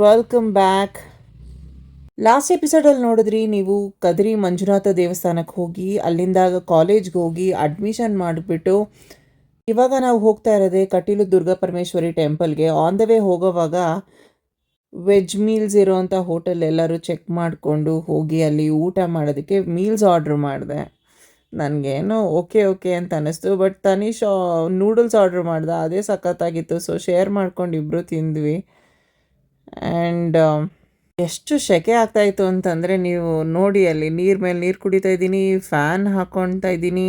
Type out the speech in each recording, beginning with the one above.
Welcome back. Last ಎಪಿಸೋಡಲ್ಲಿ ನೋಡಿದ್ರಿ ನೀವು ಕದ್ರಿ ಮಂಜುನಾಥ ದೇವಸ್ಥಾನಕ್ಕೆ ಹೋಗಿ ಅಲ್ಲಿಂದ ಕಾಲೇಜ್ಗೆ ಹೋಗಿ ಅಡ್ಮಿಷನ್ ಮಾಡಿಬಿಟ್ಟು ಇವಾಗ ನಾವು ಹೋಗ್ತಾ ಇರೋದೇ ಕಟೀಲು ದುರ್ಗಾ ಪರಮೇಶ್ವರಿ ಟೆಂಪಲ್ಗೆ. ಆನ್ ದ ವೇ ಹೋಗೋವಾಗ ವೆಜ್ ಮೀಲ್ಸ್ ಇರೋವಂಥ ಹೋಟೆಲ್ ಎಲ್ಲರೂ ಚೆಕ್ ಮಾಡಿಕೊಂಡು ಹೋಗಿ ಅಲ್ಲಿ ಊಟ ಮಾಡೋದಕ್ಕೆ ಮೀಲ್ಸ್ ಆರ್ಡ್ರ್ ಮಾಡಿದೆ. ನನಗೇನೋ ಓಕೆ ಓಕೆ ಅಂತ ಅನ್ನಿಸ್ತು. ಬಟ್ ತನೀಶ್ ನೂಡಲ್ಸ್ ಆರ್ಡ್ರ್ ಮಾಡ್ದೆ, ಅದೇ ಸಖತ್ತಾಗಿತ್ತು. ಸೊ ಶೇರ್ ಮಾಡ್ಕೊಂಡು ಇಬ್ಬರು ತಿಂದ್ವಿ. ಆ್ಯಂಡ್ ಎಷ್ಟು ಸೆಕೆ ಆಗ್ತಾಯಿತ್ತು ಅಂತಂದರೆ ನೀವು ನೋಡಿ, ಅಲ್ಲಿ ನೀರು ಮೇಲೆ ನೀರು ಕುಡಿತಾ ಇದ್ದೀನಿ, ಫ್ಯಾನ್ ಹಾಕ್ಕೊಳ್ತಾ ಇದ್ದೀನಿ.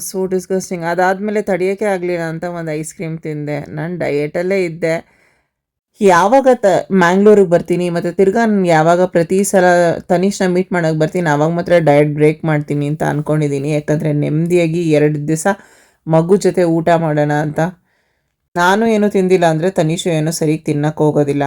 So disgusting. ಅದಾದಮೇಲೆ ತಡೆಯೋಕ್ಕೆ ಆಗಲಿಲ್ಲ ಅಂತ ಒಂದು ಐಸ್ ಕ್ರೀಮ್ ತಿಂದೆ. ನಾನು ಡಯೆಟಲ್ಲೇ ಇದ್ದೆ. ಯಾವಾಗ ಮ್ಯಾಂಗ್ಳೂರಿಗೆ ಬರ್ತೀನಿ ಮತ್ತು ತಿರ್ಗಾ ಯಾವಾಗ ಪ್ರತಿ ಸಲ ತನೀಶ್ನ ಮೀಟ್ ಮಾಡೋಕ್ಕೆ ಬರ್ತೀನಿ ಆವಾಗ ಮಾತ್ರ ಡಯಟ್ ಬ್ರೇಕ್ ಮಾಡ್ತೀನಿ ಅಂತ ಅಂದ್ಕೊಂಡಿದ್ದೀನಿ. ಯಾಕಂದರೆ ನೆಮ್ಮದಿಯಾಗಿ 2 ದಿವಸ ಮಗು ಜೊತೆ ಊಟ ಮಾಡೋಣ ಅಂತ. ನಾನು ಏನೂ ತಿಂದಿಲ್ಲ ಅಂದರೆ ತನೀಶು ಏನೋ ಸರಿಗೆ ತಿನ್ನಕ್ಕೆ ಹೋಗೋದಿಲ್ಲ.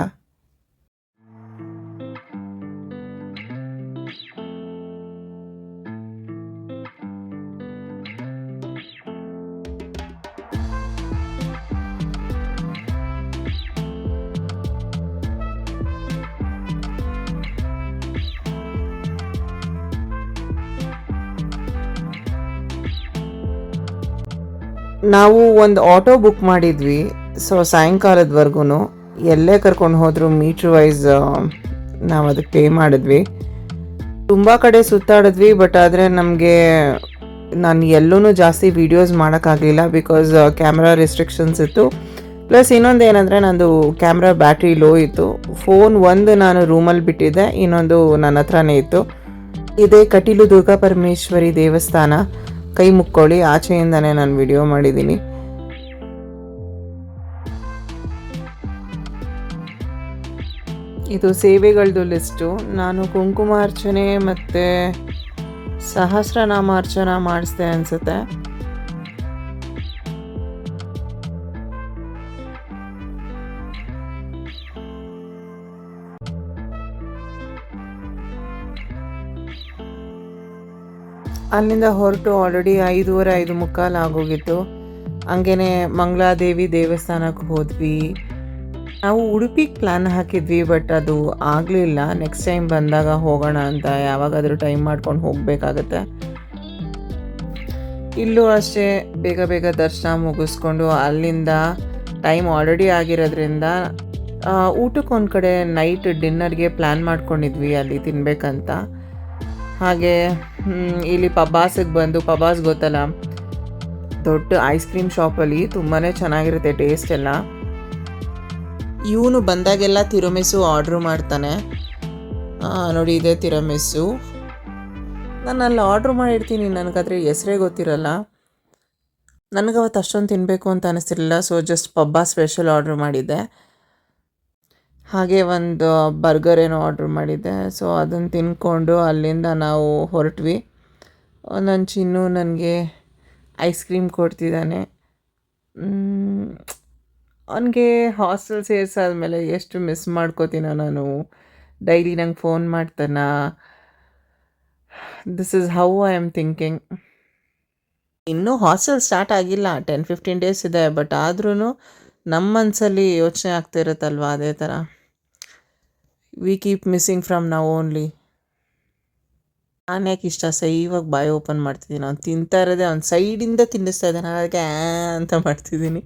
ನಾವು ಒಂದು ಆಟೋ ಬುಕ್ ಮಾಡಿದ್ವಿ. ಸೊ ಸಾಯಂಕಾಲದವರೆಗೂ ಎಲ್ಲೇ ಕರ್ಕೊಂಡು ಹೋದ್ರು ಮೀಟ್ರ್ ವೈಸ್ ನಾವು ಅದಕ್ಕೆ ಪೇ ಮಾಡಿದ್ವಿ. ತುಂಬ ಕಡೆ ಸುತ್ತಾಡಿದ್ವಿ. ಬಟ್ ಆದರೆ ನಮಗೆ ನಾನು ಎಲ್ಲೂ ಜಾಸ್ತಿ ವೀಡಿಯೋಸ್ ಮಾಡೋಕ್ಕಾಗಲಿಲ್ಲ, ಬಿಕಾಸ್ ಕ್ಯಾಮ್ರಾ ರೆಸ್ಟ್ರಿಕ್ಷನ್ಸ್ ಇತ್ತು. ಪ್ಲಸ್ ಇನ್ನೊಂದು ಏನಂದರೆ ನಂದು ಕ್ಯಾಮ್ರಾ ಬ್ಯಾಟ್ರಿ ಲೋ ಇತ್ತು. ಫೋನ್ ಒಂದು ನಾನು ರೂಮಲ್ಲಿ ಬಿಟ್ಟಿದ್ದೆ, ಇನ್ನೊಂದು ನನ್ನ ಹತ್ರನೇ ಇತ್ತು. ಇದೇ ಕಟೀಲು ದುರ್ಗಾ ಪರಮೇಶ್ವರಿ ದೇವಸ್ಥಾನ. ಕೈ ಮುಕ್ಕೊಳ್ಳಿ, ಆಚೆಯಿಂದನೇ ನಾನು ವಿಡಿಯೋ ಮಾಡಿದ್ದೀನಿ. ಇದು ಸೇವೆಗಳದ್ದು ಲಿಸ್ಟು. ನಾನು ಕುಂಕುಮಾರ್ಚನೆ ಮತ್ತು ಸಹಸ್ರನಾಮಾರ್ಚನೆ ಮಾಡಿಸ್ದೆ ಅನಿಸುತ್ತೆ. ಅಲ್ಲಿಂದ ಹೊರಟು ಆಲ್ರೆಡಿ 5:15 5:45 ಆಗೋಗಿತ್ತು. ಹಂಗೇ ಮಂಗಳಾದೇವಿ ದೇವಸ್ಥಾನಕ್ಕೆ ಹೋದ್ವಿ. ನಾವು ಉಡುಪಿಗೆ ಪ್ಲ್ಯಾನ್ ಹಾಕಿದ್ವಿ, ಬಟ್ ಅದು ಆಗಲಿಲ್ಲ. ನೆಕ್ಸ್ಟ್ ಟೈಮ್ ಬಂದಾಗ ಹೋಗೋಣ ಅಂತ, ಯಾವಾಗಾದರೂ ಟೈಮ್ ಮಾಡ್ಕೊಂಡು ಹೋಗಬೇಕಾಗತ್ತೆ. ಇಲ್ಲೂ ಅಷ್ಟೇ ಬೇಗ ಬೇಗ ದರ್ಶನ ಮುಗಿಸ್ಕೊಂಡು ಅಲ್ಲಿಂದ ಟೈಮ್ ಆಲ್ರೆಡಿ ಆಗಿರೋದ್ರಿಂದ ಊಟಕ್ಕೆ ಒಂದು ಕಡೆ ನೈಟ್ ಡಿನ್ನರ್ಗೆ ಪ್ಲ್ಯಾನ್ ಮಾಡ್ಕೊಂಡಿದ್ವಿ ಅಲ್ಲಿ ತಿನ್ನಬೇಕಂತ. ಹಾಗೆ ಇಲ್ಲಿ ಪಬ್ಬಾಸಿಗೆ ಬಂದು, ಪಬ್ಬಾಸ್ ಗೊತ್ತಲ್ಲ, ದೊಡ್ಡ ಐಸ್ ಕ್ರೀಮ್ ಶಾಪಲ್ಲಿ ತುಂಬಾ ಚೆನ್ನಾಗಿರುತ್ತೆ ಟೇಸ್ಟ್ ಎಲ್ಲ. ಇವನು ಬಂದಾಗೆಲ್ಲ ತಿರಮಿಸು ಆರ್ಡ್ರ್ ಮಾಡ್ತಾನೆ. ನೋಡಿ, ಇದೆ ತಿರಮಿಸು. ನಾನು ಅಲ್ಲಿ ಆರ್ಡ್ರ್ ಮಾಡಿರ್ತೀನಿ, ನನಗದ್ರ ಹೆಸರೇ ಗೊತ್ತಿರಲ್ಲ. ನನಗೆ ಅವತ್ತು ಅಷ್ಟೊಂದು ತಿನ್ನಬೇಕು ಅಂತ ಅನ್ನಿಸ್ತಿರಲಿಲ್ಲ. ಸೊ ಜಸ್ಟ್ ಪಬ್ಬಾ ಸ್ಪೆಷಲ್ ಆರ್ಡ್ರ್ ಮಾಡಿದ್ದೆ. ಹಾಗೆ ಒಂದು ಬರ್ಗರ್ ಏನೋ ಆರ್ಡ್ರ್ ಮಾಡಿದ್ದೆ. ಸೊ ಅದನ್ನು ತಿನ್ಕೊಂಡು ಅಲ್ಲಿಂದ ನಾವು ಹೊರಟ್ವಿ. ನನ್ನ ಚಿನ್ನು ನನಗೆ ಐಸ್ ಕ್ರೀಮ್ ಕೊಡ್ತಿದ್ದಾನೆ. ಅವನಿಗೆ ಹಾಸ್ಟೆಲ್ ಸೇರಿಸಾದ್ಮೇಲೆ ಎಷ್ಟು ಮಿಸ್ ಮಾಡ್ಕೋತೀನೋ ನಾನು. ಡೈಲಿ ನಂಗೆ ಫೋನ್ ಮಾಡ್ತಾನ. This is how I am thinking. ಇನ್ನೂ ಹಾಸ್ಟೆಲ್ ಸ್ಟಾರ್ಟ್ ಆಗಿಲ್ಲ, 10-15 ಡೇಸ್ ಇದೆ. ಬಟ್ ಆದ್ರೂ ನಮ್ಮ ಮನಸ್ಸಲ್ಲಿ ಯೋಚನೆ ಆಗ್ತಿರುತ್ತಲ್ವ, ಅದೇ ಥರ. We keep missing from now only. ನಾನು ಯಾಕೆ ಇಷ್ಟ ಇವಾಗ ಬಾಯಿ ಓಪನ್ ಮಾಡ್ತಿದ್ದೀನಿ. ಅವ್ನು ತಿಂತಾ ಇರೋದೇ ಅವ್ನು ಸೈಡಿಂದ ತಿನ್ನಿಸ್ತಾ ಇದ್ದಾನೆ, ಹಾಗೆ ಅಂತ ಮಾಡ್ತಿದ್ದೀನಿ.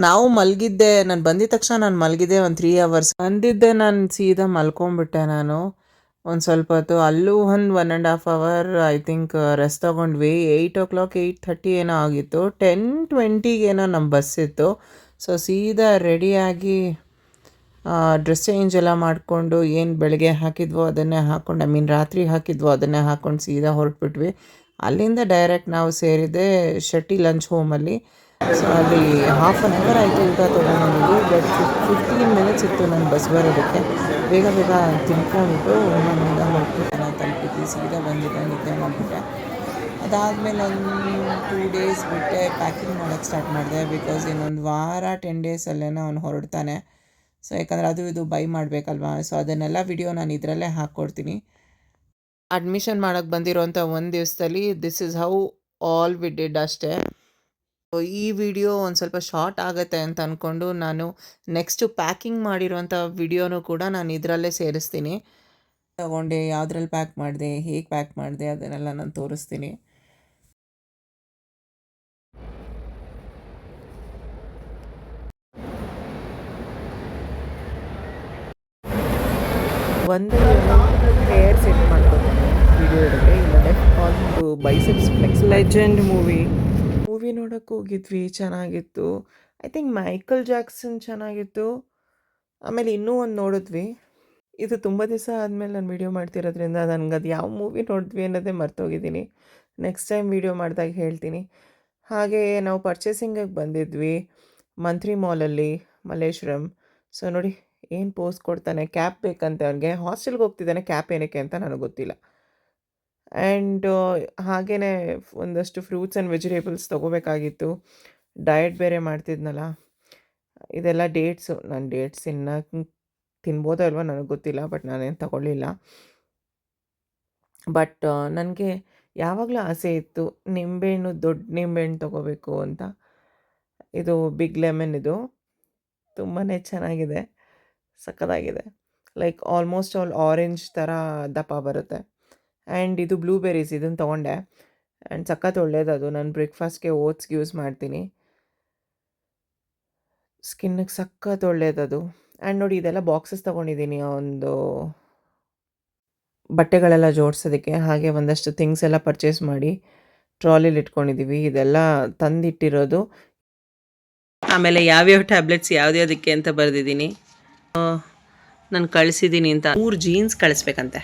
ನಾವು ಮಲಗಿದ್ದೆ, ನಾನು ಬಂದಿದ ತಕ್ಷಣ ನಾನು ಮಲಗಿದ್ದೆ ಒಂದು 3 hours. ಬಂದಿದ್ದೆ ನಾನು ಸೀದಾ ಮಲ್ಕೊಂಡ್ಬಿಟ್ಟೆ. ನಾನು ಒಂದು ಸ್ವಲ್ಪ ಹೊತ್ತು ಅಲ್ಲೂ ಒಂದು 1.5 hour ಐ ಥಿಂಕ್ ರೆಸ್ಟ್ ತೊಗೊಂಡ್ವಿ. 8 o'clock 8:30 ಏನೋ ಆಗಿತ್ತು. 10:20 ಏನೋ ನಮ್ಮ ಬಸ್ ಇತ್ತು. ಸೊ ಸೀದಾ ರೆಡಿಯಾಗಿ ಡ್ರೆಸ್ ಚೇಂಜ್ ಎಲ್ಲ ಮಾಡಿಕೊಂಡು ಏನು ಬೆಳಗ್ಗೆ ಹಾಕಿದ್ವೋ ಅದನ್ನೇ ಹಾಕ್ಕೊಂಡು, ರಾತ್ರಿ ಹಾಕಿದ್ವೋ ಅದನ್ನೇ ಹಾಕ್ಕೊಂಡು ಸೀದಾ ಹೊರಟ್ಬಿಟ್ವಿ. ಅಲ್ಲಿಂದ ಡೈರೆಕ್ಟ್ ನಾವು ಸೇರಿದ್ದೆ ಶೆಟ್ಟಿ ಲಂಚ್ ಹೋಮಲ್ಲಿ. ಸೊ ಅಲ್ಲಿ 1/2 hour ಆಯಿತು ಊಟ ತೊಗೊಂಡು. ಬಟ್ 15 minutes ಇತ್ತು ನನ್ನ ಬಸ್ ಬರೋದಕ್ಕೆ. ಬೇಗ ಬೇಗ ತಿನ್ಕೊಂಡ್ಬಿಟ್ಟು ಮನೆಯಿಂದ ಹೊರಟ್ಬಿಟ್ಟೆ. ನಾನು ತಲುಪಿದ್ವಿ, ಸೀದಾ ಬಂದಿದ್ದೆ, ನಿದ್ದೆ ಮಾಡಿಬಿಟ್ಟೆ. ಅದಾದಮೇಲೆ ಒಂದು 2 days ಬಿಟ್ಟೆ ಪ್ಯಾಕಿಂಗ್ ಮಾಡೋಕ್ಕೆ ಸ್ಟಾರ್ಟ್ ಮಾಡಿದೆ. ಬಿಕಾಸ್ ಇನ್ನೊಂದು ವಾರ 10 ಡೇಸಲ್ಲೇನೋ ಅವ್ನು ಹೊರಡ್ತಾನೆ. ಸೊ ಯಾಕಂದರೆ ಅದು ಇದು ಬೈ ಮಾಡಬೇಕಲ್ವಾ. ಸೊ ಅದನ್ನೆಲ್ಲ ವಿಡಿಯೋ ನಾನು ಇದರಲ್ಲೇ ಹಾಕ್ಕೊಡ್ತೀನಿ. ಅಡ್ಮಿಷನ್ ಮಾಡೋಕ್ಕೆ ಬಂದಿರೋಂಥ ಒಂದು ದಿವಸದಲ್ಲಿ this is how all we did ಅಷ್ಟೇ. ಈ ವಿಡಿಯೋ ಒಂದು ಸ್ವಲ್ಪ ಶಾರ್ಟ್ ಆಗುತ್ತೆ ಅಂತ ಅಂದ್ಕೊಂಡು ನಾನು ನೆಕ್ಸ್ಟು ಪ್ಯಾಕಿಂಗ್ ಮಾಡಿರುವಂಥ ವಿಡಿಯೋನೂ ಕೂಡ ನಾನು ಇದರಲ್ಲೇ ಸೇರಿಸ್ತೀನಿ. ತಗೊಂಡೆ, ಯಾವುದ್ರಲ್ಲಿ ಪ್ಯಾಕ್ ಮಾಡಿದೆ, ಹೇಗೆ ಪ್ಯಾಕ್ ಮಾಡಿದೆ ಅದನ್ನೆಲ್ಲ ನಾನು ತೋರಿಸ್ತೀನಿ. ಒಂದು ಹೇರ್ ಸೆಟ್ ಮಾಡ್ಕೊತೀನಿ ವಿಡಿಯೋ ಹಿಡಿದ್ರೆ, ಇಲ್ಲ ಒಂದು ಬೈಸೆಪ್ಸ್ ಫ್ಲೆಕ್ಸ್. ಲೆಜೆಂಡ್ ಮೂವಿ ನೋಡೋಕ್ಕೆ ಹೋಗಿದ್ವಿ, ಚೆನ್ನಾಗಿತ್ತು. ಐ ಥಿಂಕ್ ಮೈಕಲ್ ಜಾಕ್ಸನ್ ಚೆನ್ನಾಗಿತ್ತು. ಆಮೇಲೆ ಇನ್ನೂ ಒಂದು ನೋಡಿದ್ವಿ. ಇದು ತುಂಬ ದಿವಸ ಆದಮೇಲೆ ನಾನು ವೀಡಿಯೋ ಮಾಡ್ತಿರೋದ್ರಿಂದ ನನಗೆ ಅದು ಯಾವ ಮೂವಿ ನೋಡಿದ್ವಿ ಅನ್ನೋದೇ ಮರ್ತೋಗಿದ್ದೀನಿ. ನೆಕ್ಸ್ಟ್ ಟೈಮ್ ವೀಡಿಯೋ ಮಾಡಿದಾಗ ಹೇಳ್ತೀನಿ. ಹಾಗೆ ನಾವು ಪರ್ಚೇಸಿಂಗಿಗೆ ಬಂದಿದ್ವಿ ಮಂತ್ರಿ ಮಾಲಲ್ಲಿ, ಮಲ್ಲೇಶ್ವರಂ. ಸೊ ನೋಡಿ ಏನು ಪೋಸ್ ಕೊಡ್ತಾನೆ, ಕ್ಯಾಪ್ ಬೇಕಂತೆ ಅವ್ನಿಗೆ. ಹಾಸ್ಟೆಲ್ಗೆ ಹೋಗ್ತಿದ್ದಾನೆ, ಕ್ಯಾಪ್ ಏನಕ್ಕೆ ಅಂತ ನನಗೆ ಗೊತ್ತಿಲ್ಲ. ಆ್ಯಂಡ್ ಹಾಗೆಯೇ ಒಂದಷ್ಟು ಫ್ರೂಟ್ಸ್ ಆ್ಯಂಡ್ ವೆಜಿಟೇಬಲ್ಸ್ ತೊಗೋಬೇಕಾಗಿತ್ತು. ಡಯಟ್ ಬೇರೆ ಮಾಡ್ತಿದ್ನಲ್ಲ. ಇದೆಲ್ಲ ಡೇಟ್ಸು. ನಾನು ಡೇಟ್ಸ್ ಇನ್ನು ತಿನ್ಬೋದೋ ಇಲ್ವೋ ನನಗೆ ಗೊತ್ತಿಲ್ಲ, ಬಟ್ ನಾನೇನು ತಗೊಳ್ಳಿಲ್ಲ. ಬಟ್ ನನಗೆ ಯಾವಾಗಲೂ ಆಸೆ ಇತ್ತು ನಿಂಬೆಹಣ್ಣು, ದೊಡ್ಡ ನಿಂಬೆಹಣ್ಣು ತೊಗೋಬೇಕು ಅಂತ. ಇದು ಬಿಗ್ ಲೆಮನ್, ಇದು ತುಂಬಾ ಚೆನ್ನಾಗಿದೆ, ಸಖತ್ತಾಗಿದೆ. ಲೈಕ್ ಆಲ್ಮೋಸ್ಟ್ ಆಲ್ ಆರೆಂಜ್ ಥರ ದಪ್ಪ ಬರುತ್ತೆ. ಆ್ಯಂಡ್ ಇದು ಬ್ಲೂಬೆರೀಸ್, ಇದನ್ನು ತೊಗೊಂಡೆ. ಆ್ಯಂಡ್ ಸಖತ್ ಒಳ್ಳೇದದು. ನಾನು ಬ್ರೇಕ್ಫಾಸ್ಟ್ಗೆ ಓಟ್ಸ್ಗೆ ಯೂಸ್ ಮಾಡ್ತೀನಿ. ಸ್ಕಿನ್ನಿಗೆ ಸಖತ್ ಒಳ್ಳೇದದು. ಆ್ಯಂಡ್ ನೋಡಿ ಇದೆಲ್ಲ ಬಾಕ್ಸಸ್ ತೊಗೊಂಡಿದ್ದೀನಿ ಒಂದು ಬಟ್ಟೆಗಳೆಲ್ಲ ಜೋಡಿಸೋದಕ್ಕೆ. ಹಾಗೆ ಒಂದಷ್ಟು ಥಿಂಗ್ಸ್ ಎಲ್ಲ ಪರ್ಚೇಸ್ ಮಾಡಿ ಟ್ರಾಲಿಲಿ ಇಟ್ಕೊಂಡಿದ್ದೀವಿ. ಇದೆಲ್ಲ ತಂದಿಟ್ಟಿರೋದು. ಆಮೇಲೆ ಯಾವ್ಯಾವ ಟ್ಯಾಬ್ಲೆಟ್ಸ್ ಯಾವುದ್ಯಾವುದಕ್ಕೆ ಅಂತ ಬರೆದಿದ್ದೀನಿ. ನಾನು ಕಳಿಸಿದ್ದೀನಿ ಅಂತ 3 ಜೀನ್ಸ್ ಕಳಿಸ್ಬೇಕಂತೆ.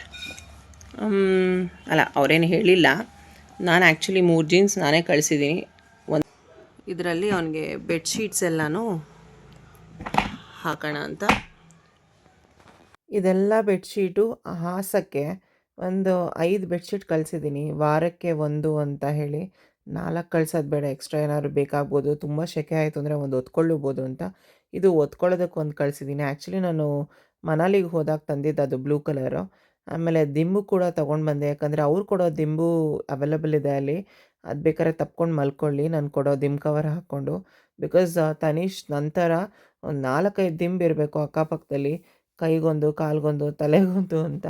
ಅಲ್ಲ, ಅವರೇನು ಹೇಳಿಲ್ಲ. ನಾನು ಆ್ಯಕ್ಚುಲಿ 3 ಜೀನ್ಸ್ ನಾನೇ ಕಳಿಸಿದ್ದೀನಿ. ಇದರಲ್ಲಿ ಅವನಿಗೆ ಬೆಡ್ಶೀಟ್ಸ್ ಎಲ್ಲನೂ ಹಾಕೋಣ ಅಂತ. ಇದೆಲ್ಲ ಬೆಡ್ಶೀಟು ಹಾಸಕ್ಕೆ ಒಂದು 5 ಬೆಡ್ಶೀಟ್ ಕಳಿಸಿದ್ದೀನಿ. ವಾರಕ್ಕೆ 1 ಅಂತ ಹೇಳಿ. 4 ಕಳ್ಸೋದು ಬೇಡ, ಎಕ್ಸ್ಟ್ರಾ ಏನಾದ್ರು ಬೇಕಾಗ್ಬೋದು. ತುಂಬ ಸೆಕೆ ಆಯಿತು ಅಂದರೆ ಒಂದು ಹೊತ್ಕೊಳ್ಳಬೋದು ಅಂತ. ಇದು ಹೊತ್ಕೊಳ್ಳೋದಕ್ಕೆ ಒಂದು ಕಳಿಸಿದ್ದೀನಿ. ಆ್ಯಕ್ಚುಲಿ ನಾನು ಮನಾಲಿಗೆ ಹೋದಾಗ ತಂದಿದ್ದು ಅದು ಬ್ಲೂ ಕಲರು. ಆಮೇಲೆ ದಿಂಬು ಕೂಡ ತೊಗೊಂಡು ಬಂದೆ, ಯಾಕಂದರೆ ಅವ್ರು ಕೊಡೋ ದಿಂಬು ಅವೈಲಬಲ್ ಇದೆ ಅಲ್ಲಿ. ಅದು ಬೇಕಾದ್ರೆ ತಪ್ಕೊಂಡು ಮಲ್ಕೊಳ್ಳಿ, ನಾನು ಕೊಡೋ ದಿಂಬು ಕವರ್ ಹಾಕ್ಕೊಂಡು. ಬಿಕಾಸ್ ತನೀಶ್ ನಂತರ ಒಂದು 4-5 ದಿಂಬು ಇರಬೇಕು ಅಕ್ಕಪಕ್ಕದಲ್ಲಿ, ಕೈಗೊಂದು, ಕಾಲ್ಗೊಂದು, ತಲೆಗೊಂದು ಅಂತ.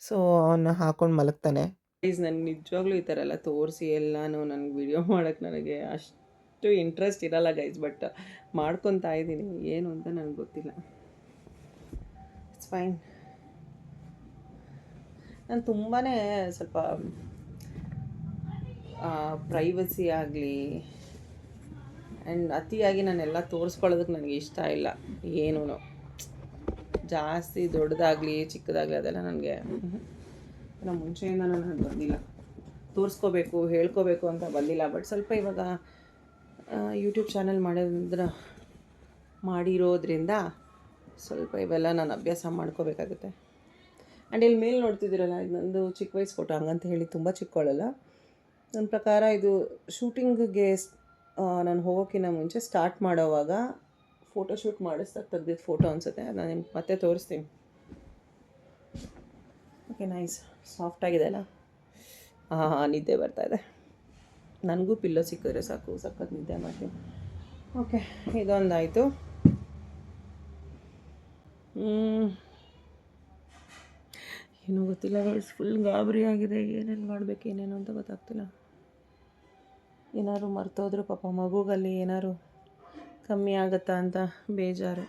ಸೊ ಅವನ್ನ ಹಾಕ್ಕೊಂಡು ಮಲಗ್ತಾನೆ. ಪ್ಲೀಸ್ ನನಗೆ ನಿಜವಾಗ್ಲೂ ಈ ಥರ ಎಲ್ಲ ತೋರಿಸಿ ಎಲ್ಲನೂ ನನಗೆ ವಿಡಿಯೋ ಮಾಡೋಕ್ಕೆ ನನಗೆ ಅಷ್ಟು ಇಂಟ್ರೆಸ್ಟ್ ಇರಲ್ಲ ಗೈಸ್. ಬಟ್ ಮಾಡ್ಕೊತಾ ಇದ್ದೀನಿ, ಏನು ಅಂತ ನನಗೆ ಗೊತ್ತಿಲ್ಲ. It's fine. ನಾನು ತುಂಬಾ ಸ್ವಲ್ಪ ಪ್ರೈವಸಿ ಆಗಲಿ ಆ್ಯಂಡ್ ಅತಿಯಾಗಿ ನಾನೆಲ್ಲ ತೋರಿಸ್ಕೊಳ್ಳೋದಕ್ಕೆ ನನಗೆ ಇಷ್ಟ ಇಲ್ಲ. ಏನೂ ಜಾಸ್ತಿ ದೊಡ್ಡದಾಗಲಿ ಚಿಕ್ಕದಾಗಲಿ ಅದೆಲ್ಲ ನನಗೆ ಮುಂಚೆಯಿಂದ ನನಗೆ ಬಂದಿಲ್ಲ. ತೋರಿಸ್ಕೋಬೇಕು, ಹೇಳ್ಕೋಬೇಕು ಅಂತ ಬಂದಿಲ್ಲ. ಬಟ್ ಸ್ವಲ್ಪ ಇವಾಗ ಯೂಟ್ಯೂಬ್ ಚಾನಲ್ ಮಾಡಿರೋದ್ರಿಂದ ಸ್ವಲ್ಪ ಇವೆಲ್ಲ ನಾನು ಅಭ್ಯಾಸ ಮಾಡ್ಕೋಬೇಕಾಗುತ್ತೆ. ಆ್ಯಂಡ್ ಇಲ್ಲಿ ಮೇಲೆ ನೋಡ್ತಿದ್ದೀರಲ್ಲ, ಇದು ನಂದು ಚಿಕ್ಕ ವಯಸ್ಸು ಫೋಟೋ. ಹಂಗಂತ ಹೇಳಿ ತುಂಬ ಚಿಕ್ಕವಳಲ್ಲ. ನನ್ನ ಪ್ರಕಾರ ಇದು ಶೂಟಿಂಗಿಗೆ ನಾನು ಹೋಗೋಕ್ಕಿಂತ ಮುಂಚೆ ಸ್ಟಾರ್ಟ್ ಮಾಡೋವಾಗ ಫೋಟೋಶೂಟ್ ಮಾಡಿಸ್ದಾಗ ತೆಗ್ದಿದ್ದು ಫೋಟೋ ಅನಿಸುತ್ತೆ. ನಾನು ನಿಮ್ಗೆ ಮತ್ತೆ ತೋರಿಸ್ತೀನಿ. ಓಕೆ, ನೈಸ್, ಸಾಫ್ಟಾಗಿದೆ ಅಲ್ಲ. ನಿದ್ದೆ ಬರ್ತಾಯಿದೆ. ನನಗೂ ಪಿಲ್ಲೋ ಸಿಕ್ಕಿದ್ರೆ ಸಾಕು, ಸಖತ್ ನಿದ್ದೆ ಮಾಡ್ತೀನಿ. ಓಕೆ, ಇದೊಂದಾಯಿತು. ಏನೂ ಗೊತ್ತಿಲ್ಲ ಗೈಸ್, ಫುಲ್ ಗಾಬರಿ ಆಗಿದೆ. ಏನೇನು ಮಾಡಬೇಕು ಏನೇನು ಅಂತ ಗೊತ್ತಾಗ್ತಿಲ್ಲ. ಏನಾದ್ರು ಮರ್ತೋದ್ರು ಪಾಪ ಮಗುಗಲ್ಲಿ ಏನಾದ್ರು ಕಮ್ಮಿ ಆಗುತ್ತಾ ಅಂತ ಬೇಜಾರು.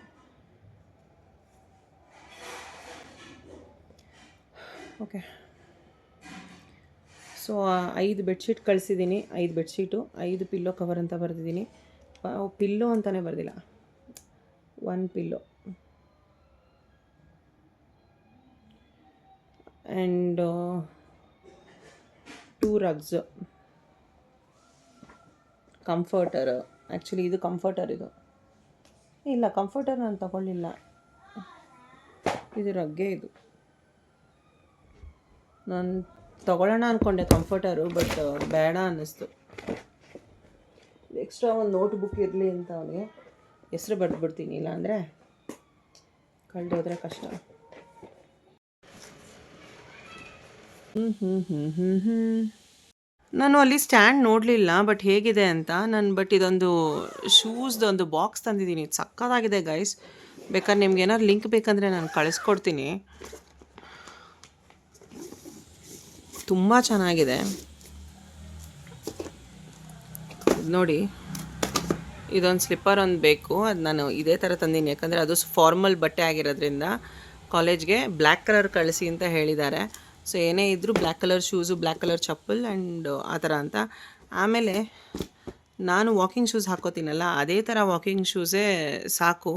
ಓಕೆ, ಸೊ 5 ಬೆಡ್ಶೀಟ್ ಕಳಿಸಿದ್ದೀನಿ. 5 ಬೆಡ್ಶೀಟು, 5 ಪಿಲ್ಲೋ ಕವರ್ ಅಂತ ಬರೆದಿದ್ದೀನಿ. ಪಿಲ್ಲೋ ಅಂತಲೇ ಬರೆದಿಲ್ಲ, 1 pillow. And 2 rugs, comforter. Actually ಇದು ಕಂಫರ್ಟರ್. ಇದು ಇಲ್ಲ, ಕಂಫರ್ಟರ್ ನಾನು ತಗೊಳ್ಳಿಲ್ಲ, ಇದು ರಗ್ಗೆ. ಇದು ನಾನು ತೊಗೊಳ್ಳೋಣ ಅಂದ್ಕೊಂಡೆ ಕಂಫರ್ಟರು, ಬಟ್ ಬೇಡ ಅನ್ನಿಸ್ತು. ಎಕ್ಸ್ಟ್ರಾ ಒಂದು ನೋಟ್ ಬುಕ್ ಇರಲಿ ಅಂತ ಅವನಿಗೆ ಹೆಸರು ಬರೆದ್ಬಿಡ್ತೀನಿ, ಇಲ್ಲಾಂದರೆ ಕಳೆದೋದ್ರೆ ಕಷ್ಟ. ನಾನು ಅಲ್ಲಿ ಸ್ಟ್ಯಾಂಡ್ ನೋಡಲಿಲ್ಲ ಬಟ್ ಹೇಗಿದೆ ಅಂತ. ಬಟ್ ಇದೊಂದು ಶೂಸ್ದೊಂದು ಬಾಕ್ಸ್ ತಂದಿದ್ದೀನಿ. ಇದು ಸಕ್ಕತ್ತಾಗಿದೆ ಗೈಸ್. ಬೇಕಾದ್ರೆ ನಿಮ್ಗೆ ಏನಾದ್ರು ಲಿಂಕ್ ಬೇಕಂದರೆ ನಾನು ಕಳಿಸ್ಕೊಡ್ತೀನಿ. ತುಂಬ ಚೆನ್ನಾಗಿದೆ. ನೋಡಿ, ಇದೊಂದು ಸ್ಲಿಪ್ಪರ್ ಒಂದು ಬೇಕು. ಅದು ನಾನು ಇದೇ ಥರ ತಂದೀನಿ, ಯಾಕಂದರೆ ಅದು ಫಾರ್ಮಲ್ ಬಟ್ಟೆ ಆಗಿರೋದ್ರಿಂದ ಕಾಲೇಜ್ಗೆ ಬ್ಲ್ಯಾಕ್ ಕಲರ್ ಕಳಿಸಿ ಅಂತ ಹೇಳಿದ್ದಾರೆ. ಸೊ ಏನೇ ಇದ್ದರೂ black colour shoes, black colour chappal and ಆ ಥರ ಅಂತ. ಆಮೇಲೆ ನಾನು ವಾಕಿಂಗ್ ಶೂಸ್ ಹಾಕೋತೀನಲ್ಲ, ಅದೇ ಥರ ವಾಕಿಂಗ್ ಶೂಸೇ ಸಾಕು.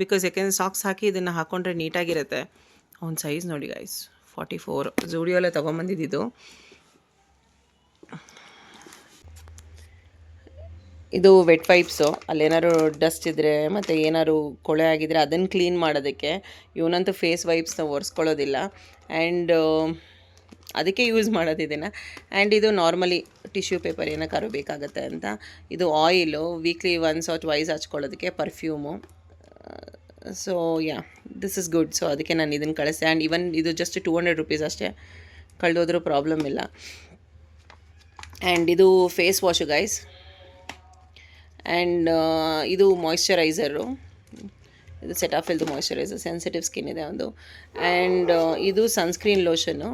ಬಿಕಾಸ್ ಯಾಕೆಂದರೆ ಸಾಕ್ಸ್ ಹಾಕಿ ಇದನ್ನು ಹಾಕ್ಕೊಂಡ್ರೆ ನೀಟಾಗಿರುತ್ತೆ. ಅವ್ನ ಸೈಜ್ ನೋಡಿ ಗೈಸ್, 44. ಜೂಡಿಯೋಲ್ಲೇ ತೊಗೊಂಬಂದಿದ್ದು. ಇದು ವೆಟ್ ವೈಪ್ಸು. ಅಲ್ಲೇನಾದ್ರು ಡಸ್ಟ್ ಇದ್ದರೆ ಮತ್ತು ಏನಾದ್ರು ಕೊಳೆ ಆಗಿದ್ದರೆ ಅದನ್ನು ಕ್ಲೀನ್ ಮಾಡೋದಕ್ಕೆ. ಇವನಂತೂ ಫೇಸ್ ವೈಪ್ಸ್ನ ಒರೆಸ್ಕೊಳ್ಳೋದಿಲ್ಲ ಆ್ಯಂಡ್ ಅದಕ್ಕೆ ಯೂಸ್ ಮಾಡೋದಿದನ್ನು. ಆ್ಯಂಡ್ ಇದು ನಾರ್ಮಲಿ ಟಿಶ್ಯೂ ಪೇಪರ್ ಏನಕ್ಕಾದ್ರು ಬೇಕಾಗುತ್ತೆ ಅಂತ. ಇದು oil, weekly once or twice ಹಚ್ಕೊಳ್ಳೋದಕ್ಕೆ. Perfume. So ya, this is good. So ಅದಕ್ಕೆ ನಾನು ಇದನ್ನು ಕಳಿಸ್ದೆ. ಆ್ಯಂಡ್ ಇವನ್ ಇದು ಜಸ್ಟ್ 200 ರೂಪೀಸ್ ಅಷ್ಟೇ, ಕಳೆದೋದ್ರೂ ಪ್ರಾಬ್ಲಮ್ ಇಲ್ಲ. ಆ್ಯಂಡ್ ಇದು ಫೇಸ್ ವಾಶು ಗೈಸ್. ಆ್ಯಂಡ್ ಇದು ಮಾಯ್ಶ್ಚರೈಸರು. ಇದು ಸೆಟಾಫಿಲ್ದು ಮಾಯ್ಶ್ಚರೈಸರ್, ಸೆನ್ಸಿಟಿವ್ ಸ್ಕಿನ್ ಇದೆ ಒಂದು. ಆ್ಯಂಡ್ ಇದು ಸನ್ಸ್ಕ್ರೀನ್ ಲೋಷನ್ನು.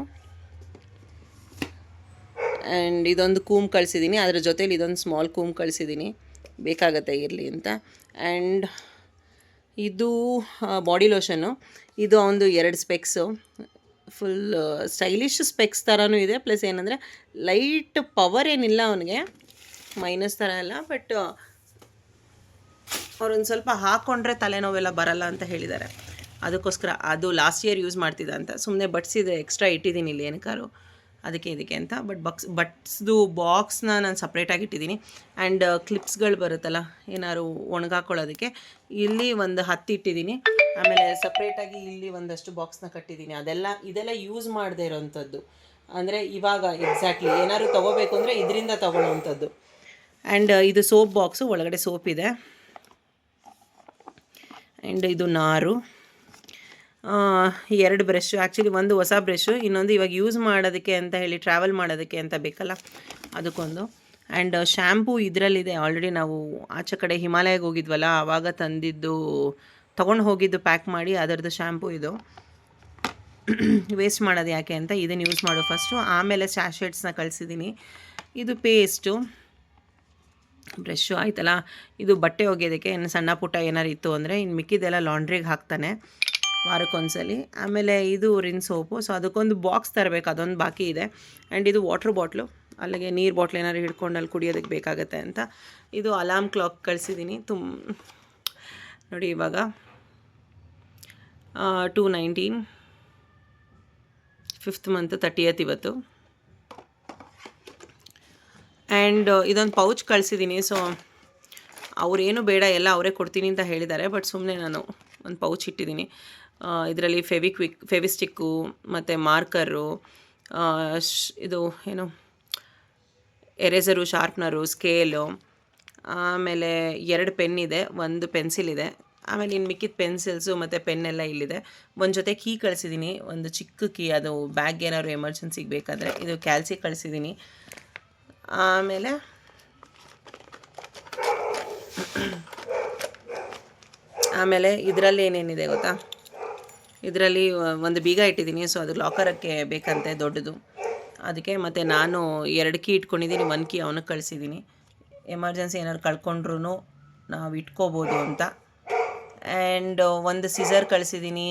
ಆ್ಯಂಡ್ ಇದೊಂದು ಕೂಮ್ ಕಳಿಸಿದ್ದೀನಿ, ಅದ್ರ ಜೊತೇಲಿ ಇದೊಂದು ಸ್ಮಾಲ್ ಕೂಮ್ ಕಳಿಸಿದ್ದೀನಿ, ಬೇಕಾಗತ್ತೆ ಇರಲಿ ಅಂತ. ಆ್ಯಂಡ್ ಇದು ಬಾಡಿ ಲೋಷನ್ನು. ಇದು ಒಂದು 2 ಸ್ಪೆಕ್ಸು. ಫುಲ್ ಸ್ಟೈಲಿಶ್ ಸ್ಪೆಕ್ಸ್ ಥರನೂ ಇದೆ. ಪ್ಲಸ್ ಏನಂದರೆ ಲೈಟ್ ಪವರ್ ಏನಿಲ್ಲ ಅವನಿಗೆ, ಮೈನಸ್ ಥರ ಎಲ್ಲ. ಬಟ್ ಅವ್ರೊಂದು ಸ್ವಲ್ಪ ಹಾಕ್ಕೊಂಡ್ರೆ ತಲೆನೋವೆಲ್ಲ ಬರಲ್ಲ ಅಂತ ಹೇಳಿದ್ದಾರೆ. ಅದಕ್ಕೋಸ್ಕರ ಅದು ಲಾಸ್ಟ್ ಇಯರ್ ಯೂಸ್ ಮಾಡ್ತಿದ್ದ ಅಂತ ಸುಮ್ಮನೆ ಬಟ್ಸಿದೆ, ಎಕ್ಸ್ಟ್ರಾ ಇಟ್ಟಿದ್ದೀನಿ ಇಲ್ಲಿ ಏನಕ್ಕಾರು ಅದಕ್ಕೆ ಇದಕ್ಕೆ ಅಂತ. ಬಟ್ಸ್ದು ಬಾಕ್ಸ್ನ ನಾನು ಸಪ್ರೇಟಾಗಿ ಇಟ್ಟಿದ್ದೀನಿ. ಆ್ಯಂಡ್ ಕ್ಲಿಪ್ಸ್ಗಳು ಬರುತ್ತಲ್ಲ ಏನಾದ್ರು ಒಣಗಾಕೊಳ್ಳೋದಕ್ಕೆ, ಇಲ್ಲಿ ಒಂದು 10 ಇಟ್ಟಿದ್ದೀನಿ. ಆಮೇಲೆ ಸಪ್ರೇಟಾಗಿ ಇಲ್ಲಿ ಒಂದಷ್ಟು ಬಾಕ್ಸ್ನ ಕಟ್ಟಿದ್ದೀನಿ. ಇದೆಲ್ಲ ಯೂಸ್ ಮಾಡದೇ ಇರೋವಂಥದ್ದು, ಅಂದರೆ ಇವಾಗ ಎಕ್ಸಾಕ್ಟ್ಲಿ ಏನಾದ್ರು ತೊಗೋಬೇಕು ಅಂದರೆ ಇದರಿಂದ ತೊಗೊಳ್ಳೋವಂಥದ್ದು. ಆ್ಯಂಡ್ ಇದು ಸೋಪ್ ಬಾಕ್ಸು, ಒಳಗಡೆ ಸೋಪ್ ಇದೆ. ಆ್ಯಂಡ್ ಇದು ನಾರು. 2 ಬ್ರಷ್, ಆ್ಯಕ್ಚುಲಿ ಒಂದು ಹೊಸ ಬ್ರಷು, ಇನ್ನೊಂದು ಇವಾಗ ಯೂಸ್ ಮಾಡೋದಕ್ಕೆ ಅಂತ ಹೇಳಿ ಟ್ರಾವೆಲ್ ಮಾಡೋದಕ್ಕೆ ಅಂತ ಬೇಕಲ್ಲ ಅದಕ್ಕೊಂದು. ಆ್ಯಂಡ್ ಶ್ಯಾಂಪೂ ಇದರಲ್ಲಿದೆ. ಆಲ್ರೆಡಿ ನಾವು ಆಚೆ ಕಡೆ ಹಿಮಾಲಯಕ್ಕೆ ಹೋಗಿದ್ವಲ್ಲ, ಆವಾಗ ತೊಗೊಂಡು ಹೋಗಿದ್ದು ಪ್ಯಾಕ್ ಮಾಡಿ, ಅದರದ್ದು ಶ್ಯಾಂಪೂ ಇದು. ವೇಸ್ಟ್ ಮಾಡೋದು ಯಾಕೆ ಅಂತ ಇದನ್ನು ಯೂಸ್ ಮಾಡು ಫಸ್ಟು. ಆಮೇಲೆ ಸ್ಯಾಶೆಟ್ಸ್ನ ಕಳಿಸಿದ್ದೀನಿ. ಇದು ಪೇಸ್ಟು, ಬ್ರಷ್ಷು ಆಯ್ತಲ್ಲ. ಇದು ಬಟ್ಟೆ ಒಗೆಯೋದಕ್ಕೆ, ಇನ್ನು ಸಣ್ಣ ಪುಟ್ಟ ಏನಾರು ಇತ್ತು ಅಂದರೆ. ಇನ್ನು ಮಿಕ್ಕಿದೆಲ್ಲ ಲಾಂಡ್ರಿಗೆ ಹಾಕ್ತಾನೆ ವಾರಕ್ಕೊಂದ್ಸಲಿ. ಆಮೇಲೆ ಇದು ರಿನ್ ಸೋಪು. ಸೊ ಅದಕ್ಕೊಂದು ಬಾಕ್ಸ್ ತರಬೇಕು, ಅದೊಂದು ಬಾಕಿ ಇದೆ. ಆ್ಯಂಡ್ ಇದು ವಾಟ್ರ್ ಬಾಟ್ಲು, ಅಲ್ಲಿಗೆ ನೀರು ಬಾಟ್ಲ್ ಏನಾದ್ರು ಹಿಡ್ಕೊಂಡು ಅಲ್ಲಿ ಕುಡಿಯೋದಕ್ಕೆ ಬೇಕಾಗತ್ತೆ ಅಂತ. ಇದು ಅಲಾರ್ಮ್ ಕ್ಲಾಕ್ ಕಳಿಸಿದ್ದೀನಿ. ನೋಡಿ ಇವಾಗ 219, 5th month 30th ಇವತ್ತು. ಆ್ಯಂಡ್ ಇದೊಂದು ಪೌಚ್ ಕಳಿಸಿದ್ದೀನಿ. ಸೊ ಅವರೇನು ಬೇಡ, ಎಲ್ಲ ಅವರೇ ಕೊಡ್ತೀನಿ ಅಂತ ಹೇಳಿದ್ದಾರೆ. ಬಟ್ ಸುಮ್ಮನೆ ನಾನು ಒಂದು ಪೌಚ್ ಇಟ್ಟಿದ್ದೀನಿ. ಇದರಲ್ಲಿ ಫೆವಿಸ್ಟಿಕ್ಕು ಮತ್ತು ಮಾರ್ಕರು, ಇದು ಏನು ಎರೇಸರು, ಶಾರ್ಪ್ನರು, ಸ್ಕೇಲು, ಆಮೇಲೆ 2 ಪೆನ್ ಇದೆ, 1 ಪೆನ್ಸಿಲ್ ಇದೆ. ಆಮೇಲೆ ಇನ್ನು ಮಿಕ್ಕಿದ ಪೆನ್ಸಿಲ್ಸು ಮತ್ತು ಪೆನ್ನೆಲ್ಲ ಇಲ್ಲಿದೆ. ಒಂದು ಜೊತೆ ಕೀ ಕಳಿಸಿದ್ದೀನಿ, ಒಂದು ಚಿಕ್ಕ ಕೀ, ಅದು ಬ್ಯಾಗ್ ಏನಾದ್ರು ಎಮರ್ಜೆನ್ಸಿಗೆ ಬೇಕಾದರೆ. ಇದು ಕ್ಯಾಲ್ಸಿ ಕಳಿಸಿದ್ದೀನಿ. ಆಮೇಲೆ ಇದರಲ್ಲಿ ಏನೇನಿದೆ ಗೊತ್ತಾ, ಇದರಲ್ಲಿ ಒಂದು ಬೀಗ ಇಟ್ಟಿದ್ದೀನಿ. ಸೊ ಅದು ಲಾಕರಕ್ಕೆ ಬೇಕಂತೆ ದೊಡ್ಡದು, ಅದಕ್ಕೆ. ಮತ್ತು ನಾನು 2 ಕೀ ಇಟ್ಕೊಂಡಿದ್ದೀನಿ, 1 ಕೀ ಅವನಿಗೆ ಕಳಿಸಿದ್ದೀನಿ. ಎಮರ್ಜೆನ್ಸಿ ಏನಾದ್ರು ಕಳ್ಕೊಂಡ್ರೂ ನಾವು ಇಟ್ಕೋಬೋದು ಅಂತ. ಆ್ಯಂಡ್ ಒಂದು ಸಿಸರ್ ಕಳಿಸಿದ್ದೀನಿ.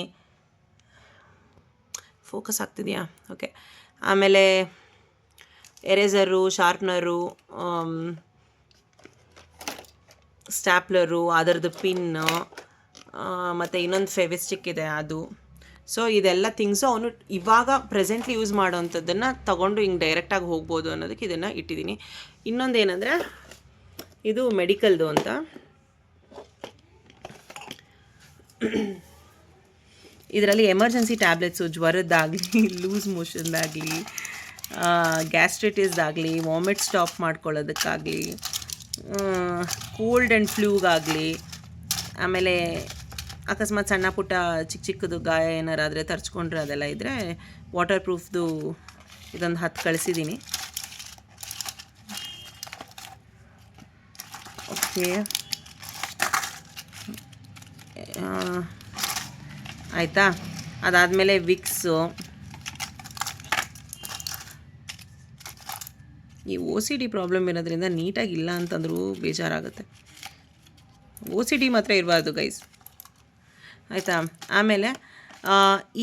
ಫೋಕಸ್ ಆಗ್ತಿದೆಯಾ? ಓಕೆ. ಆಮೇಲೆ ಎರೇಸರು, ಶಾರ್ಪ್ನರು, ಸ್ಟ್ಯಾಪ್ಲರು, ಅದರದ್ದು ಪಿನ್ನು, ಮತ್ತು ಇನ್ನೊಂದು ಫೆವಿಸ್ಟಿಕ್ ಇದೆ ಅದು. ಸೊ ಇದೆಲ್ಲ ಥಿಂಗ್ಸು ಅವನು ಇವಾಗ ಪ್ರೆಸೆಂಟ್ಲಿ ಯೂಸ್ ಮಾಡೋವಂಥದ್ದನ್ನು ತೊಗೊಂಡು ಹಿಂಗೆ ಡೈರೆಕ್ಟಾಗಿ ಹೋಗ್ಬೋದು ಅನ್ನೋದಕ್ಕೆ ಇದನ್ನು ಇಟ್ಟಿದ್ದೀನಿ. ಇನ್ನೊಂದು ಏನಂದರೆ, ಇದು ಮೆಡಿಕಲ್ದು ಅಂತ. ಇದರಲ್ಲಿ ಎಮರ್ಜೆನ್ಸಿ ಟ್ಯಾಬ್ಲೆಟ್ಸು, ಜ್ವರದ್ದಾಗಲಿ, ಲೂಸ್ ಮೋಷನ್ದಾಗಲಿ, ಗ್ಯಾಸ್ಟ್ರೈಟಿಸ್ದಾಗಲಿ, ವಾಮಿಟ್ ಸ್ಟಾಪ್ ಮಾಡ್ಕೊಳ್ಳೋದಕ್ಕಾಗಲಿ, ಕೋಲ್ಡ್ ಆ್ಯಂಡ್ ಫ್ಲೂಗಾಗಲಿ, ಆಮೇಲೆ ಅಕಸ್ಮಾತ್ ಸಣ್ಣ ಪುಟ್ಟ ಚಿಕ್ಕದು ಗಾಯ ಏನಾರಾದರೆ ತರ್ಚ್ಕೊಂಡ್ರೆ ಅದೆಲ್ಲ ಇದ್ದರೆ ವಾಟರ್ ಪ್ರೂಫ್ದು ಇದೊಂದು 10 ಕಳಿಸಿದ್ದೀನಿ. ಓಕೆ, ಆಯಿತಾ. ಅದಾದಮೇಲೆ ವಿಕ್ಸು. ಈ OCD ಪ್ರಾಬ್ಲಮ್ ಇರೋದ್ರಿಂದ ನೀಟಾಗಿಲ್ಲ ಅಂತಂದ್ರೂ ಬೇಜಾರಾಗುತ್ತೆ. OCD ಮಾತ್ರ ಇರಬಾರ್ದು ಗೈಸ್, ಆಯಿತಾ. ಆಮೇಲೆ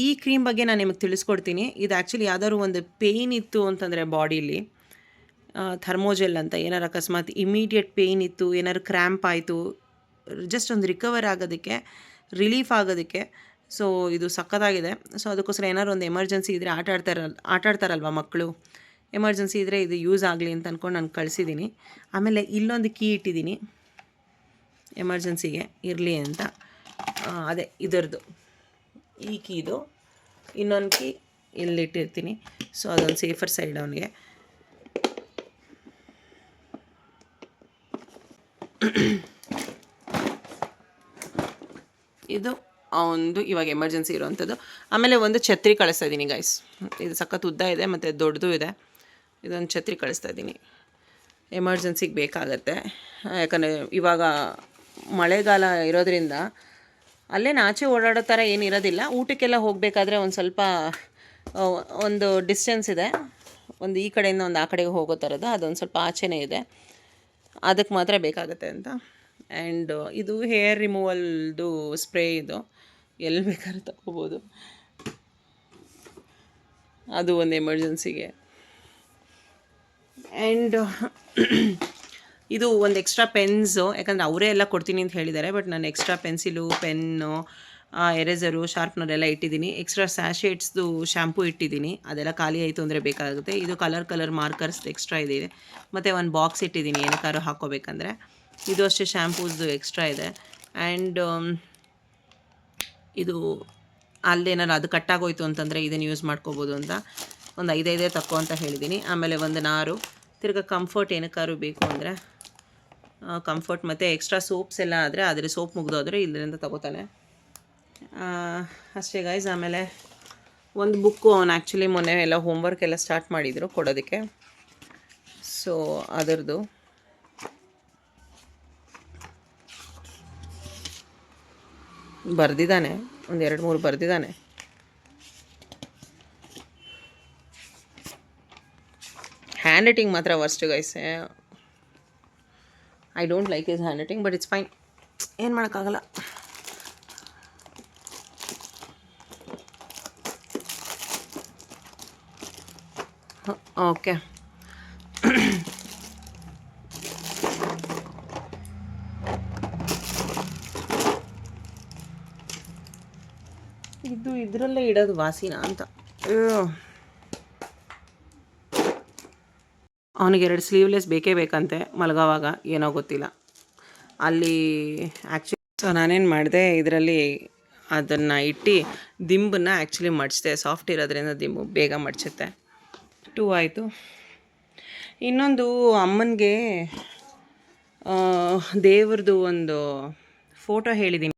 ಈ ಕ್ರೀಮ್ ಬಗ್ಗೆ ನಾನು ನಿಮಗೆ ತಿಳಿಸ್ಕೊಡ್ತೀನಿ. ಇದು ಆ್ಯಕ್ಚುಲಿ ಯಾವ್ದಾದ್ರು ಒಂದು ಪೇಯ್ನ್ ಇತ್ತು ಅಂತಂದರೆ ಬಾಡೀಲಿ, ಥರ್ಮೋಜೆಲ್ ಅಂತ, ಏನಾರು ಅಕಸ್ಮಾತ್ ಇಮಿಡಿಯೇಟ್ ಪೇಯ್ನ್ ಇತ್ತು, ಏನಾದ್ರು ಕ್ರ್ಯಾಂಪ್ ಆಯಿತು, ಜಸ್ಟ್ ಒಂದು ರಿಕವರ್ ಆಗೋದಕ್ಕೆ, ರಿಲೀಫ್ ಆಗೋದಕ್ಕೆ. ಸೊ ಇದು ಸಕ್ಕತ್ತಾಗಿದೆ. ಸೊ ಅದಕ್ಕೋಸ್ಕರ ಏನಾದ್ರು ಒಂದು ಎಮರ್ಜೆನ್ಸಿ ಇದ್ದರೆ ಆಟಾಡ್ತಾರಲ್ವ ಮಕ್ಕಳು, ಎಮರ್ಜೆನ್ಸಿ ಇದ್ದರೆ ಇದು ಯೂಸ್ ಆಗಲಿ ಅಂತ ಅಂದ್ಕೊಂಡು ನಾನು ಕಳಿಸಿದ್ದೀನಿ. ಆಮೇಲೆ ಇಲ್ಲೊಂದು ಕೀ ಇಟ್ಟಿದ್ದೀನಿ ಎಮರ್ಜೆನ್ಸಿಗೆ ಇರಲಿ ಅಂತ. ಅದೇ ಇದರದ್ದು ಈ ಕೀದು, ಇನ್ನೊಂದು ಕೀ ಇಲ್ಲಿಟ್ಟಿರ್ತೀನಿ. ಸೊ ಅದೊಂದು ಸೇಫರ್ ಸೈಡ್ ಅವನಿಗೆ. ಇದು ಒಂದು ಇವಾಗ ಎಮರ್ಜೆನ್ಸಿ ಇರೋವಂಥದ್ದು. ಆಮೇಲೆ ಒಂದು ಛತ್ರಿ ಕಳಿಸ್ತಾ ಇದ್ದೀನಿ ಗೈಸ್. ಇದು ಸಖತ್ ಉದ್ದ ಇದೆ ಮತ್ತು ದೊಡ್ಡದು ಇದೆ. ಇದೊಂದು ಛತ್ರಿ ಕಳಿಸ್ತಾ ಇದ್ದೀನಿ, ಎಮರ್ಜೆನ್ಸಿಗೆ ಬೇಕಾಗತ್ತೆ. ಯಾಕಂದರೆ ಇವಾಗ ಮಳೆಗಾಲ ಇರೋದ್ರಿಂದ ಅಲ್ಲೇನು ಆಚೆ ಓಡಾಡೋ ಥರ ಏನಿರೋದಿಲ್ಲ. ಊಟಕ್ಕೆಲ್ಲ ಹೋಗಬೇಕಾದ್ರೆ ಒಂದು ಸ್ವಲ್ಪ ಒಂದು ಡಿಸ್ಟೆನ್ಸ್ ಇದೆ, ಒಂದು ಈ ಕಡೆಯಿಂದ ಒಂದು ಆ ಕಡೆಗೆ ಹೋಗೋ ಥರದ್ದು, ಅದೊಂದು ಸ್ವಲ್ಪ ಆಚೆನೇ ಇದೆ. ಅದಕ್ಕೆ ಮಾತ್ರ ಬೇಕಾಗತ್ತೆ ಅಂತ. ಆ್ಯಂಡ್ ಇದು ಹೇರ್ ರಿಮೂವಲ್ದು ಸ್ಪ್ರೇ. ಇದು ಎಲ್ಲಿ ಬೇಕಾದ್ರೂ ತಗೋಬೋದು, ಅದು ಒಂದು ಎಮರ್ಜೆನ್ಸಿಗೆ. ಆ್ಯಂಡ್ ಇದು ಒಂದು ಎಕ್ಸ್ಟ್ರಾ ಪೆನ್ಸು, ಯಾಕಂದರೆ ಅವರೇ ಎಲ್ಲ ಕೊಡ್ತೀನಿ ಅಂತ ಹೇಳಿದ್ದಾರೆ. ಬಟ್ ನಾನು extra pencil, pen, eraser, sharpener ಎಲ್ಲ ಇಟ್ಟಿದ್ದೀನಿ. ಎಕ್ಸ್ಟ್ರಾ ಸ್ಯಾಶೇಟ್ಸ್ದು ಶ್ಯಾಂಪೂ ಇಟ್ಟಿದ್ದೀನಿ, ಅದೆಲ್ಲ ಖಾಲಿ ಆಯಿತು ಅಂದರೆ ಬೇಕಾಗುತ್ತೆ. ಇದು ಕಲರ್ ಮಾರ್ಕರ್ಸ್ ಎಕ್ಸ್ಟ್ರಾ ಇದೆ. ಮತ್ತು ಒಂದು ಬಾಕ್ಸ್ ಇಟ್ಟಿದ್ದೀನಿ ಏನಕ್ಕಾದ್ರು ಹಾಕ್ಕೋಬೇಕಂದ್ರೆ. ಇದು ಅಷ್ಟೇ ಶ್ಯಾಂಪೂಸ್ದು ಎಕ್ಸ್ಟ್ರಾ ಇದೆ. ಆ್ಯಂಡ್ ಇದು ಅಲ್ಲೇನಾರು ಅದು ಕಟ್ಟಾಗೋಯ್ತು ಅಂತಂದರೆ ಇದನ್ನು ಯೂಸ್ ಮಾಡ್ಕೋಬೋದು ಅಂತ ಒಂದು 5 ತಕ್ಕೋ ಅಂತ ಹೇಳಿದ್ದೀನಿ. ಆಮೇಲೆ ಒಂದು ನಾರು, ತಿರ್ಗಿ ಕಂಫರ್ಟ್ ಏನಕ್ಕಾದ್ರು ಬೇಕು ಅಂದರೆ ಕಂಫರ್ಟ್, ಮತ್ತು ಎಕ್ಸ್ಟ್ರಾ ಸೋಪ್ಸ್ ಎಲ್ಲ ಆದರೆ ಆದರೆ ಸೋಪ್ ಮುಗ್ದೋದ್ರೆ ಇದರಿಂದ ತಗೋತಾನೆ. ಅಷ್ಟೇ ಗೈಸ್. ಆಮೇಲೆ ಒಂದು ಬುಕ್ಕು ಅವನು ಆ್ಯಕ್ಚುಲಿ ಮೊನ್ನೆ ಎಲ್ಲ ಹೋಮ್ವರ್ಕ್ ಎಲ್ಲ ಸ್ಟಾರ್ಟ್ ಮಾಡಿದರು ಕೊಡೋದಕ್ಕೆ. ಸೊ ಅದರದ್ದು ಬರೆದಿದ್ದಾನೆ, ಒಂದು 2-3 ಬರೆದಿದ್ದಾನೆ. ಹ್ಯಾಂಡ್ ರೈಟಿಂಗ್ ಮಾತ್ರ worst guys. I don't like his hand writing, but it's fine, ಏನು ಮಾಡೋಕ್ಕಾಗಲ್ಲ. ಓಕೆ, ಇದು ಇದರಲ್ಲೇ ಇಡೋದು ವಾಸಿನ ಅಂತ. ಅವನಿಗೆ 2 ಸ್ಲೀವ್ಲೆಸ್ ಬೇಕೇ ಬೇಕಂತೆ ಮಲಗೋವಾಗ, ಏನೋ ಗೊತ್ತಿಲ್ಲ ಅಲ್ಲಿ ಆ್ಯಕ್ಚುಲಿ. ಸೊ ನಾನೇನು ಮಾಡಿದೆ, ಇದರಲ್ಲಿ ಅದನ್ನು ಇಟ್ಟು ದಿಂಬನ್ನು ಆ್ಯಕ್ಚುಲಿ ಮಡಿಸಿದೆ. ಸಾಫ್ಟ್ ಇರೋದ್ರಿಂದ ದಿಂಬು ಬೇಗ ಮಡಚುತ್ತೆ. 2 ಆಯಿತು. ಇನ್ನೊಂದು ಅಮ್ಮನಿಗೆ ದೇವ್ರದ್ದು ಒಂದು ಫೋಟೋ ಹೇಳಿದ್ದೀನಿ.